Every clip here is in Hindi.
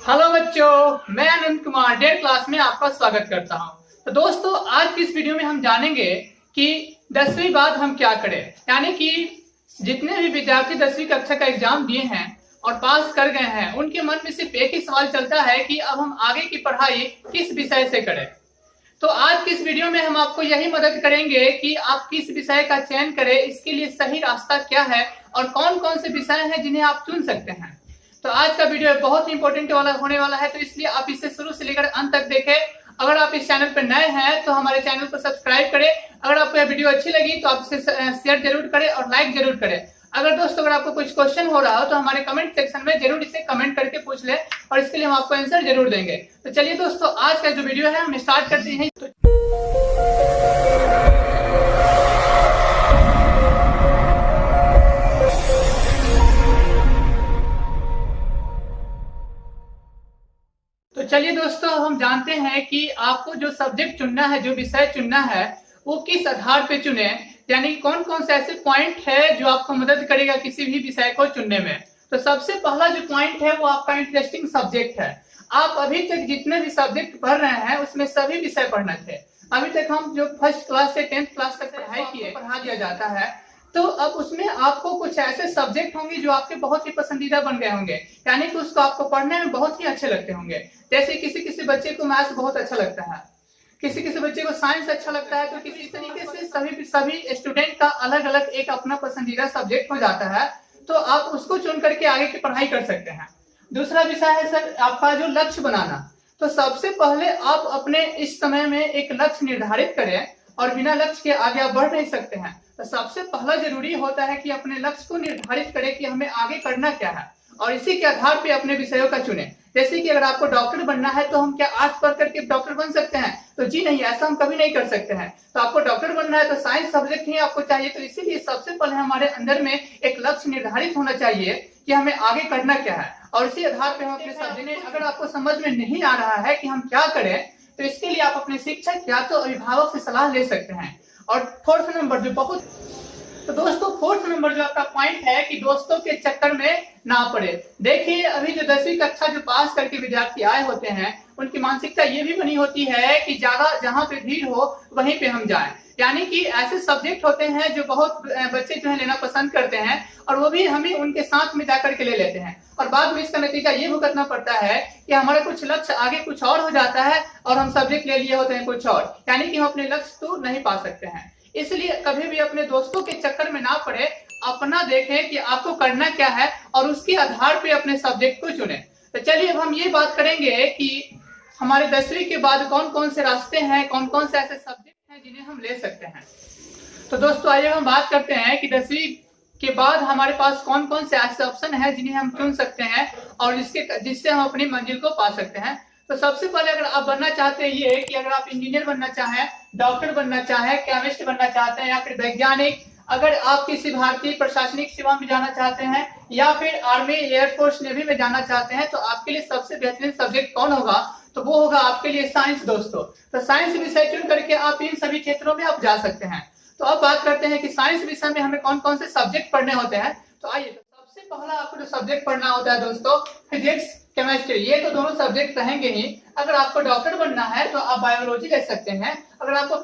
हेलो बच्चों, मैं अनंत कुमार डेढ़ क्लास में आपका स्वागत करता हूं। तो दोस्तों, आज की इस वीडियो में हम जानेंगे कि 10वीं बाद हम क्या करें। यानी कि जितने भी विद्यार्थी 10वीं कक्षा का एग्जाम दिए हैं और पास कर गए हैं, उनके मन में सिर्फ एक ही सवाल चलता है कि अब हम आगे की पढ़ाई किस विषय से करें। तो आज की इस वीडियो में हम आपको यही मदद करेंगे कि आप किस विषय का चयन करें, इसके लिए सही रास्ता क्या है और कौन कौन से विषय हैं जिन्हें आप चुन सकते हैं। तो आज का वीडियो बहुत ही इंपॉर्टेंट होने वाला है, तो इसलिए आप इसे शुरू से लेकर अंत तक देखें। अगर आप इस चैनल पर नए हैं तो हमारे चैनल को सब्सक्राइब करें। अगर आपको यह वीडियो अच्छी लगी तो आप इसे शेयर जरूर करें और लाइक जरूर करें। अगर आपको कुछ क्वेश्चन हो रहा हो तो हमारे कमेंट सेक्शन में जरूर इसे कमेंट करके पूछ लें और इसके लिए हम आपको आंसर जरूर देंगे। तो चलिए दोस्तों, आज का जो वीडियो है हम स्टार्ट करते हैं। तो चलिए दोस्तों, हम जानते हैं कि आपको जो सब्जेक्ट चुनना है, जो विषय चुनना है, वो किस आधार पे चुने, यानी कौन कौन से ऐसे पॉइंट है जो आपको मदद करेगा किसी भी विषय को चुनने में। तो सबसे पहला जो पॉइंट है वो आपका इंटरेस्टिंग सब्जेक्ट है। आप अभी तक जितने भी सब्जेक्ट पढ़ रहे हैं उसमें सभी विषय पढ़ना थे। अभी तक हम जो फर्स्ट क्लास से 10th क्लास तक पढ़ाई किए, पढ़ा दिया जाता है। तो अब उसमें आपको कुछ ऐसे सब्जेक्ट होंगे जो आपके बहुत ही पसंदीदा बन गए होंगे, यानी कि उसको आपको पढ़ने में बहुत ही अच्छे लगते होंगे। जैसे किसी बच्चे को मैथ्स बहुत अच्छा लगता है, किसी बच्चे को साइंस अच्छा लगता है। तो किसी तरीके से सभी स्टूडेंट का अलग अलग एक अपना पसंदीदा सब्जेक्ट हो जाता है, तो आप उसको चुन करके आगे की पढ़ाई कर सकते हैं। दूसरा विषय है सर आपका जो लक्ष्य बनाना। तो सबसे पहले आप अपने इस समय में एक लक्ष्य निर्धारित करें, और बिना लक्ष्य के आगे आप बढ़ नहीं सकते हैं। तो सबसे पहला जरूरी होता है कि अपने लक्ष्य को निर्धारित करें कि हमें आगे करना क्या है, और इसी के आधार पे अपने विषयों का चुने। जैसे कि अगर आपको डॉक्टर बनना है तो हम क्या आर्ट्स पढ़ करके डॉक्टर बन सकते हैं? तो जी नहीं, ऐसा हम कभी नहीं कर सकते हैं। तो आपको डॉक्टर बनना है तो साइंस सब्जेक्ट ही आपको चाहिए। तो इसीलिए सबसे पहले हमारे अंदर में एक लक्ष्य निर्धारित होना चाहिए कि हमें आगे करना क्या है, और इसी आधार पर हम अपने सब्जेक्ट। अगर आपको समझ में नहीं आ रहा है कि हम क्या करें, तो इसके लिए आप अपने शिक्षक या तो अभिभावक से सलाह ले सकते हैं। और फोर्थ नंबर जो आपका पॉइंट है कि दोस्तों के चक्कर में ना पड़े। देखिए, अभी जो 10वीं कक्षा जो पास करके विद्यार्थी आए होते हैं, उनकी मानसिकता ये भी बनी होती है कि ज्यादा जहां पे भीड़ हो वहीं पे हम जाएं। यानी कि ऐसे सब्जेक्ट होते हैं जो बहुत बच्चे जो है लेना पसंद करते हैं, और वो भी हमें उनके साथ में जाकर के ले लेते हैं, और बाद में इसका नतीजा ये भुगतना पड़ता है कि हमारा कुछ लक्ष्य आगे कुछ और हो जाता है और हम सब्जेक्ट ले लिए होते हैं कुछ और, यानी कि हम अपने लक्ष्य को नहीं पा सकते हैं। इसलिए कभी भी अपने दोस्तों के चक्कर में ना पड़े, अपना देखें कि आपको करना क्या है और उसके आधार पे अपने सब्जेक्ट को चुने। तो चलिए अब हम ये बात करेंगे कि हमारे 10वीं के बाद कौन कौन से रास्ते हैं, कौन कौन से ऐसे सब्जेक्ट हैं जिन्हें हम ले सकते हैं। तो दोस्तों, आइए हम बात करते हैं कि 10वीं के बाद हमारे पास कौन कौन से ऐसे ऑप्शन है जिन्हें हम चुन सकते हैं और जिससे हम अपनी मंजिल को पा सकते हैं। तो सबसे पहले अगर आप बनना चाहते हैं ये कि अगर आप इंजीनियर बनना चाहें, डॉक्टर बनना चाहें, केमिस्ट बनना चाहते हैं, या फिर वैज्ञानिक, अगर आप किसी भारतीय प्रशासनिक सेवा में जाना चाहते हैं, या फिर आर्मी, एयरफोर्स, नेवी में जाना चाहते हैं, तो आपके लिए सबसे बेहतरीन सब्जेक्ट कौन होगा? तो वो होगा आपके लिए साइंस। दोस्तों, तो साइंस विषय चुन करके आप इन सभी क्षेत्रों में आप जा सकते हैं। तो अब बात करते हैं कि साइंस विषय में हमें कौन कौन से सब्जेक्ट पढ़ने होते हैं। तो आइए, सबसे पहला आपको जो सब्जेक्ट पढ़ना होता है दोस्तों, फिजिक्स, केमिस्ट्री। ये तो दोनों सब्जेक्ट रहेंगे ही। अगर आपको डॉक्टर बनना है तो आप बायोलॉजी ले सकते हैं। अगर आपको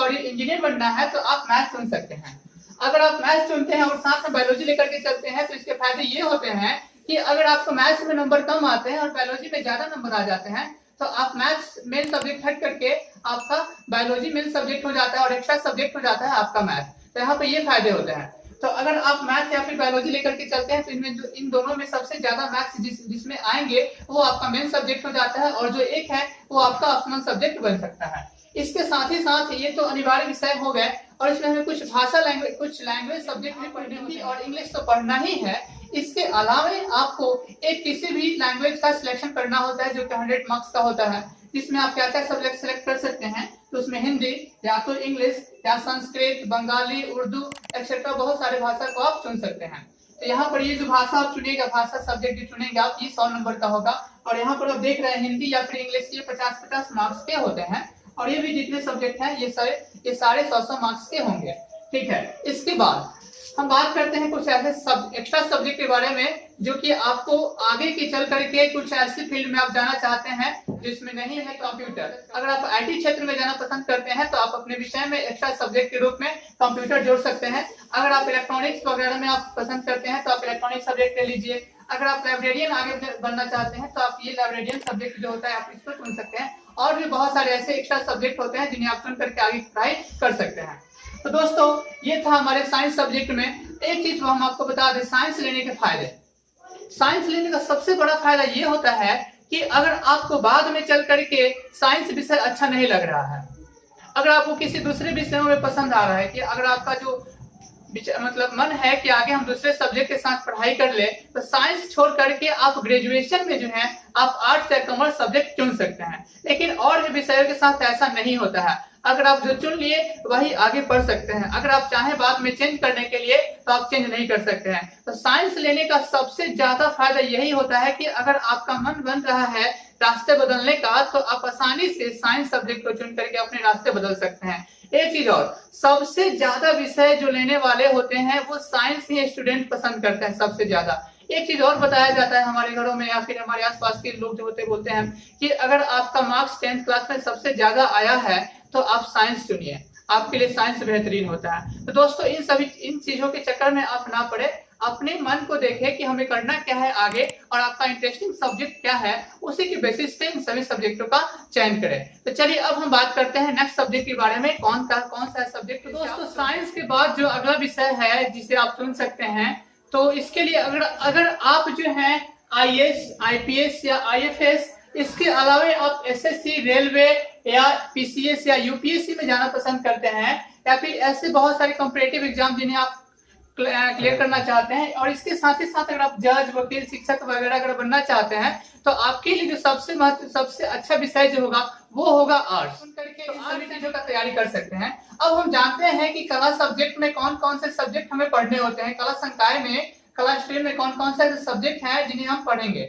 इंजीनियर बनना है तो आप मैथ चुन सकते हैं। अगर आप मैथ चुनते हैं और साथ में बायोलॉजी लेकर के चलते हैं तो इसके फायदे ये होते हैं कि अगर आपको मैथ्स में नंबर कम आते हैं और बायोलॉजी में ज्यादा नंबर आ जाते हैं, तो आप मैथ्स मेन सब्जेक्ट हट करके आपका बायोलॉजी मेन सब्जेक्ट हो जाता है और एक्स्ट्रा सब्जेक्ट हो जाता है आपका मैथ। तो यहाँ पे ये फायदे होते हैं। तो अगर आप मैथ या फिर बायोलॉजी लेकर के चलते हैं तो इन दोनों में सबसे ज्यादा मैथ्स जिसमें आएंगे वो आपका मेन सब्जेक्ट हो जाता है, और जो एक है वो आपका ऑप्शनल सब्जेक्ट बन सकता है। इसके साथ ही साथ ये तो अनिवार्य विषय हो गए, और इसमें हमें कुछ लैंग्वेज सब्जेक्ट भी पढ़नी होती है, और इंग्लिश तो पढ़ना ही है। इसके अलावा आपको एक किसी भी लैंग्वेज का सिलेक्शन करना होता है जो कि 100 मार्क्स का होता है, जिसमें आप क्या क्या सब्जेक्ट सेलेक्ट कर सकते हैं। तो उसमें हिंदी, या तो इंग्लिश, या संस्कृत, बंगाली, उर्दू एक्सेट्रा बहुत सारे भाषा को आप चुन सकते हैं। तो यहाँ पर ये जो भाषा आप चुनेगा, भाषा सब्जेक्ट जो चुनेंगे आप, ये 100 नंबर का होगा। और यहाँ पर आप देख रहे हैं हिंदी या फिर इंग्लिश, ये 50-50 मार्क्स के होते हैं, और ये भी जितने सब्जेक्ट हैं ये सारे 100 मार्क्स के होंगे। ठीक है, इसके बाद हम बात करते हैं कुछ ऐसे एक्स्ट्रा सब्जेक्ट के बारे में जो कि आपको आगे की चल करके कुछ ऐसी फील्ड में आप जाना चाहते हैं जिसमें नहीं है कंप्यूटर। अगर आप आईटी क्षेत्र में जाना पसंद करते हैं तो आप अपने विषय में एक्स्ट्रा सब्जेक्ट के रूप में कंप्यूटर जोड़ सकते हैं। अगर आप इलेक्ट्रॉनिक्स वगैरह में आप पसंद करते हैं तो आप इलेक्ट्रॉनिक्स सब्जेक्ट ले लीजिए। अगर आप लाइब्रेरियन आगे बनना चाहते हैं तो आप ये लाइब्रेरियन सब्जेक्ट जो होता है आप इसको चुन सकते हैं। और भी बहुत सारे ऐसे एक्स्ट्रा सब्जेक्ट होते हैं जिन्हें आप चुन करके आगे पढ़ाई कर सकते हैं। तो दोस्तों ये था हमारे साइंस सब्जेक्ट में। एक चीज हम आपको बता दें, साइंस लेने के फायदे। साइंस लेने का सबसे बड़ा फायदा ये होता है कि अगर आपको बाद में चल करके साइंस विषय अच्छा नहीं लग रहा है, अगर आपको किसी दूसरे विषयों में पसंद आ रहा है, कि अगर आपका जो मतलब मन है कि आगे हम दूसरे सब्जेक्ट के साथ पढ़ाई कर ले, तो साइंस छोड़ करके आप ग्रेजुएशन में जो है आप आर्ट्स या कॉमर्स सब्जेक्ट चुन सकते हैं। लेकिन और भी विषयों के साथ ऐसा नहीं होता है। अगर आप जो चुन लिए वही आगे पढ़ सकते हैं। अगर आप चाहें बाद में चेंज करने के लिए तो आप चेंज नहीं कर सकते हैं। तो साइंस लेने का सबसे ज्यादा फायदा यही होता है कि अगर आपका मन बन रहा है रास्ते बदलने का, तो आप आसानी से साइंस सब्जेक्ट को चुन करके अपने रास्ते बदल सकते हैं। एक चीज और, सबसे ज्यादा विषय जो लेने वाले होते हैं वो साइंस ही स्टूडेंट पसंद करते हैं सबसे ज्यादा। एक चीज और बताया जाता है हमारे घरों में या फिर हमारे आसपास के लोग जो होते बोलते हैं कि अगर आपका मार्क्स 10th क्लास में सबसे ज्यादा आया है तो आप साइंस चुनिए, आपके लिए साइंस बेहतरीन होता है। तो दोस्तों इन चीजों के चक्कर में आप ना पड़े, अपने मन को देखें कि हमें करना क्या है आगे और आपका इंटरेस्टिंग सब्जेक्ट क्या है, उसी के बेसिस पे इन सभी सब्जेक्टों का चयन करें। तो चलिए अब हम बात करते हैं नेक्स्ट सब्जेक्ट के बारे में, कौन सा सब्जेक्ट। तो दोस्तों साइंस के बाद जो अगला विषय है जिसे आप चुन सकते हैं, तो इसके लिए अगर आप जो है IAS, IPS या IFS, इसके अलावा आप SSC, रेलवे या PCS या UPSC में जाना पसंद करते हैं, या फिर ऐसे बहुत सारे कॉम्पिटिटिव एग्जाम जिन्हें आप क्लियर करना चाहते हैं, और इसके साथ ही साथ अगर आप जज, वकील, शिक्षक वगैरह अगर बनना चाहते हैं, तो आपके लिए जो सबसे अच्छा विषय जो होगा वो होगा आर्ट्स। तो सभी चीजों का तैयारी कर सकते हैं। अब हम जानते हैं कि कला सब्जेक्ट में कौन कौन से सब्जेक्ट हमें पढ़ने होते हैं, कला संकाय में, कला स्ट्रीम में कौन कौन से सब्जेक्ट हैं जिन्हें हम पढ़ेंगे।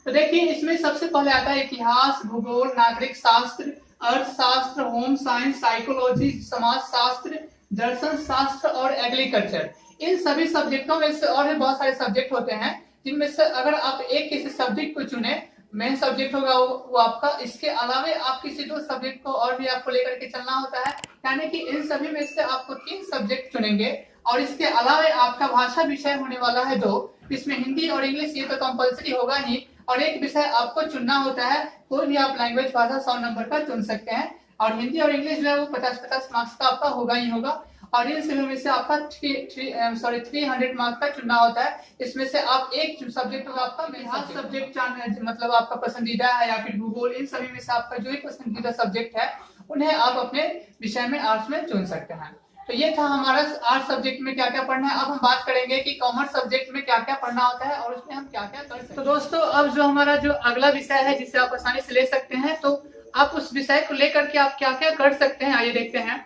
तो देखिए इसमें सबसे पहले आता है इतिहास, भूगोल, नागरिक शास्त्र, अर्थशास्त्र, होम साइंस, साइकोलॉजी, समाज शास्त्र, दर्शन शास्त्र और एग्रीकल्चर। इन सभी सब्जेक्टों में से और भी बहुत सारे सब्जेक्ट होते हैं जिनमें से अगर आप एक किसी सब्जेक्ट को चुने, मेन सब्जेक्ट होगा वो आपका। इसके अलावा आप किसी दो सब्जेक्ट को और भी आपको लेकर के चलना होता है, यानी कि इन सभी में से आपको 3 सब्जेक्ट चुनेंगे। और इसके अलावा आपका भाषा विषय होने वाला है 2, इसमें हिंदी और इंग्लिश ये तो कंपलसरी होगा ही, और एक विषय आपको चुनना होता है, कोई भी आप लैंग्वेज भाषा 100 नंबर का चुन सकते हैं। और हिंदी और इंग्लिश जो है वो 50-50 मार्क्स का आपका होगा ही होगा। और इन सभी में से आपका 300 मार्क्स का चुनना होता है। इसमें से आप एक सब्जेक्ट होगा आपका इतिहास सब्जेक्ट मतलब आपका पसंदीदा है, या फिर भूगोल, इन सभी में से आपका जो भी पसंदीदा सब्जेक्ट है उन्हें आप अपने विषय में आर्ट्स में चुन सकते हैं। तो ये था हमारा आर्ट्स सब्जेक्ट में क्या क्या पढ़ना है। अब हम बात करेंगे कि कॉमर्स सब्जेक्ट में क्या क्या पढ़ना होता है और उसमें हम क्या क्या कर सकते हैं। तो दोस्तों अब जो हमारा जो अगला विषय है जिसे आप आसानी से ले सकते हैं, तो आप उस विषय को लेकर के आप क्या क्या कर सकते हैं, आइए देखते हैं।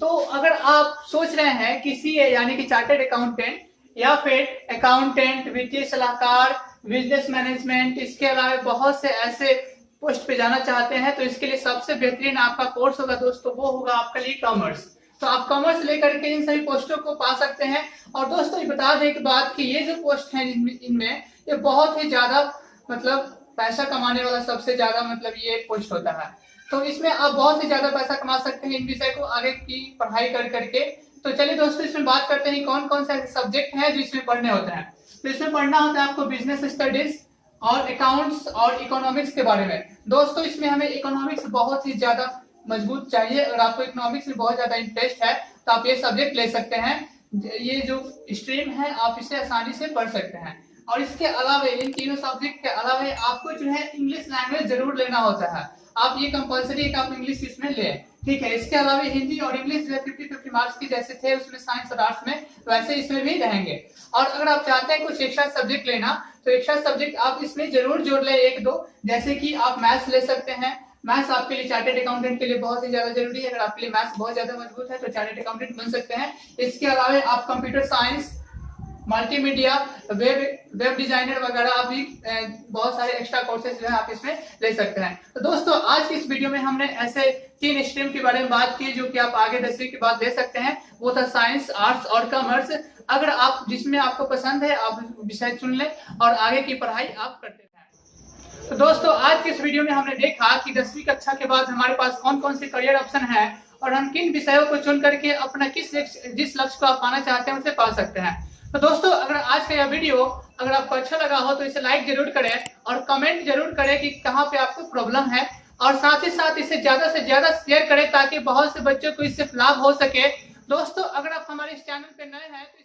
तो अगर आप सोच रहे हैं कि CA यानी कि चार्टर्ड अकाउंटेंट, या फिर अकाउंटेंट, वित्तीय सलाहकार, बिजनेस मैनेजमेंट, इसके अलावा बहुत से ऐसे पोस्ट पे जाना चाहते हैं, तो इसके लिए सबसे बेहतरीन आपका कोर्स होगा दोस्तों, वो होगा आपके लिए कॉमर्स। तो आप कॉमर्स लेकर के इन सभी पोस्टों को पा सकते हैं। और दोस्तों ये बता दें एक बात कि ये जो पोस्ट है इनमें ये बहुत ही ज्यादा मतलब पैसा कमाने वाला सबसे ज्यादा मतलब ये पोस्ट होता है। तो इसमें आप बहुत ही ज्यादा पैसा कमा सकते हैं इन विषय को आगे की पढ़ाई कर करके। तो चलिए दोस्तों इसमें बात करते हैं कौन कौन से सब्जेक्ट हैं जो इसमें पढ़ने होते हैं। तो इसमें पढ़ना होता है आपको बिजनेस स्टडीज और अकाउंट्स और इकोनॉमिक्स के बारे में। दोस्तों इसमें हमें इकोनॉमिक्स बहुत ही ज्यादा मजबूत चाहिए, और आपको इकोनॉमिक्स में बहुत ज्यादा इंटरेस्ट है तो आप ये सब्जेक्ट ले सकते हैं। ये जो स्ट्रीम है आप इसे आसानी से पढ़ सकते हैं। और इसके अलावा इन तीनों सब्जेक्ट के अलावा आपको जो है इंग्लिश लैंग्वेज जरूर लेना होता है। आप ये कंपलसरी है कि आप इंग्लिश इसमें लें, ठीक है। इसके अलावा हिंदी और इंग्लिश जो 50-50 मार्क्स की जैसे थे उसमें साइंस और आर्ट्स में, वैसे इसमें भी रहेंगे। और अगर आप चाहते हैं कुछ एक्स्ट्रा सब्जेक्ट लेना, तो एक्स्ट्रा सब्जेक्ट आप इसमें जरूर जोड़ ले 1-2, जैसे कि आप मैथ्स ले सकते हैं। मैथ्स आपके लिए चार्टर्ड अकाउंटेंट के लिए बहुत ही ज्यादा जरूरी है। अगर आपके लिए मैथ्स बहुत ज्यादा मजबूत है तो चार्टर्ड अकाउंटेंट बन सकते हैं। इसके अलावा आप computer science, multimedia, web designer वगैरह आप भी बहुत सारे एक्स्ट्रा कोर्सेज जो है आप इसमें ले सकते हैं। तो दोस्तों आज की इस वीडियो में हमने ऐसे 3 स्ट्रीम के बारे में बात की जो कि आप आगे 10वीं के बाद ले सकते हैं। वो था साइंस, आर्ट्स और कॉमर्स। अगर आप जिसमें आपको पसंद है आप विषय चुन लें और आगे की पढ़ाई आप करते रहें। तो दोस्तों आज के इस वीडियो में हमने देखा कि 10वीं कक्षा के बाद हमारे पास कौन कौन से करियर ऑप्शन है और हम किन विषयों को चुन करके अपना जिस लक्ष्य को आप पाना चाहते हैं उसे पा सकते हैं। तो दोस्तों अगर आज का यह वीडियो अगर आपको अच्छा लगा हो तो इसे लाइक जरूर करें और कमेंट जरूर करें कि कहाँ पे आपको प्रॉब्लम है, और साथ ही साथ इसे ज्यादा से ज्यादा शेयर करें ताकि बहुत से बच्चों को इससे लाभ हो सके। दोस्तों अगर आप हमारे इस चैनल पे नए हैं तो